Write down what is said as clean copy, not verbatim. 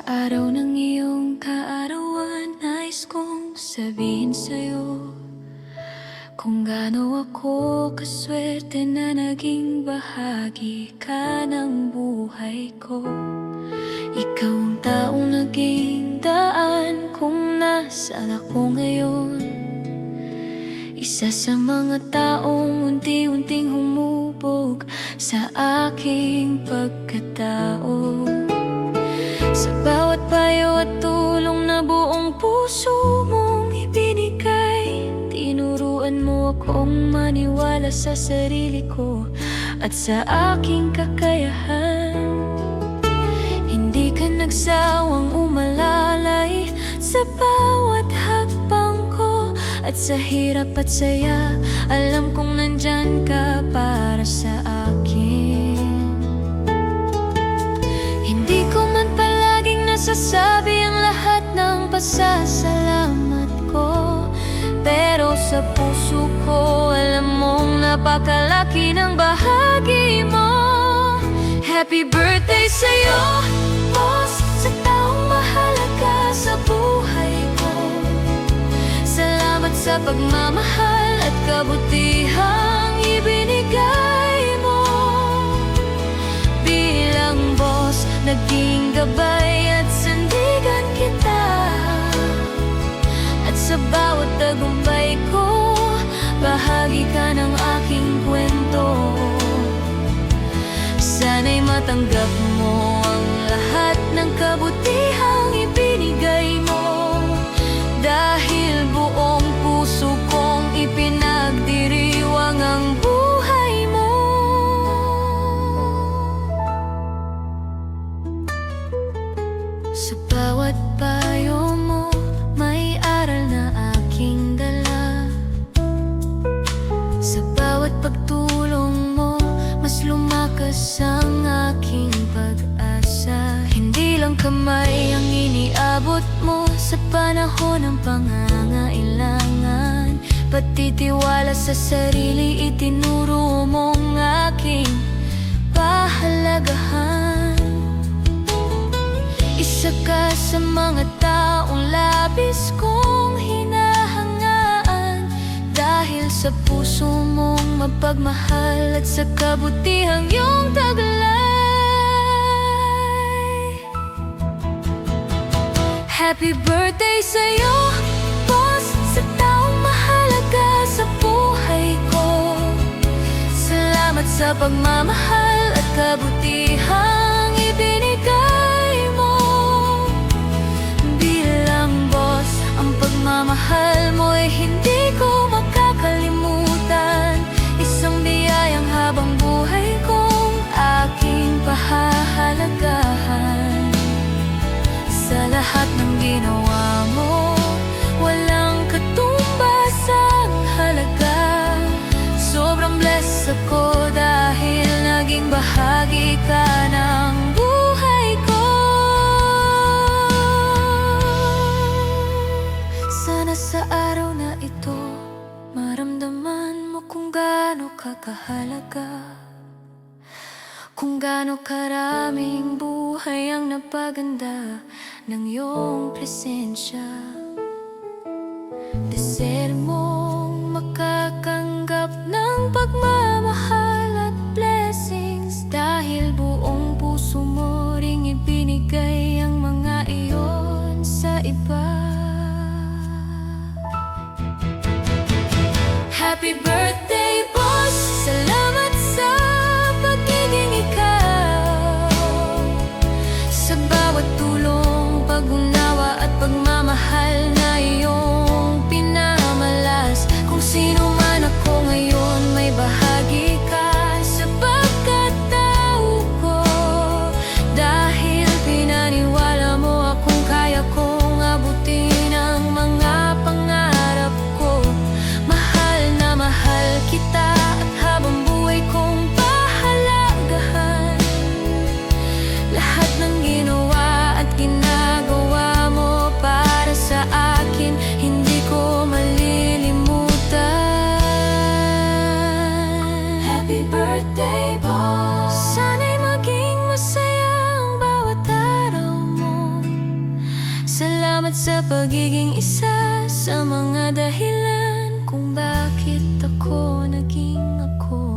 araw ng iyong kaarawan, nais kong sabihin sa'yo kung gaano ako kaswerte na naging bahagi ka ng buhay ko. Ikaw ang taong naging daan kung nasaan ako ngayon. Isa sa mga taong unti-unting humubog sa aking pagkatao. Sa bawat payo at tulong na buong puso mong ibinigay, tinuruan mo akong maniwala sa sarili ko at sa aking kakayahan. Hindi ka nagsawang umalalay sa bawat hakbang ko, at sa hirap at saya, alam kong nandyan ka para sa akin. Hindi ko man palaging nasasabi ang lahat ng pasasalamat ko, pero sa puso ko alam mong napakalaki ng bahagi mo. Happy birthday sa'yo, boss, sa taong mahalaga sa buhay ko. Salamat sa pagmamahal at kabutihang ibinigay mo. Bilang boss, naging gabay at sandigan kita, at sa bawat tagumpay ko, bahagi ka ng aking kwento. Sana'y matanggap mo ang lahat ng kabutihang ibinigay mo, dahil buong puso kong ipinagdiriwang ang buhay mo. Sa bawat payo mo, may aral na aking dala. Sa bawat pagtulong mo, mas lumakas ang aking pag-asa. Hindi lang kamay ang iniabot mo sa panahon ng pangangailangan, pati tiwala sa sarili itinuro mong aking pahalagahan. Isa ka sa mga taong labis kong hinahangaan, dahil sa puso mong mapagmahal at sa kabutihang iyong taglay. Happy birthday sa'yo, boss, sa taong mahalaga sa buhay ko. Salamat sa pagmamahal at kabutihang ibinigay mo. Bilang boss, ang pagmamahal mo'y hindi ko makakalimutan. Isang biyayang habang buhay kong aking pahahalagahan. Sa lahat ng ginawa mo, walang katumbas ang halaga. Sobrang blessed ako dahil naging bahagi ka ng buhay ko. Sana sa araw na ito, maramdaman mo kung gaano ka kahalaga, kung gaano karaming buhay ang napaganda ng iyong presensya. Desire mong makakanggap ng pagmamahal at blessings, dahil buong puso mo ring ibinigay ang mga iyon sa iba. Happy birthday, boss! Salamat sa pagiging ikaw. Sa bawat tulong, pag-unawa at pagmamahal na iyong pinamalas. Kung sino man ako ngayon, may bahagi ka sa pagkatao ko, dahil pinaniwala mo akong kaya kong abutin ang mga pangarap ko. Mahal na mahal kita, at habang buhay kong pahalagahan lahat ng ginawa at ginagawa mo para sa akin. sa pagiging isa sa mga dahilan kung bakit ako naging ako.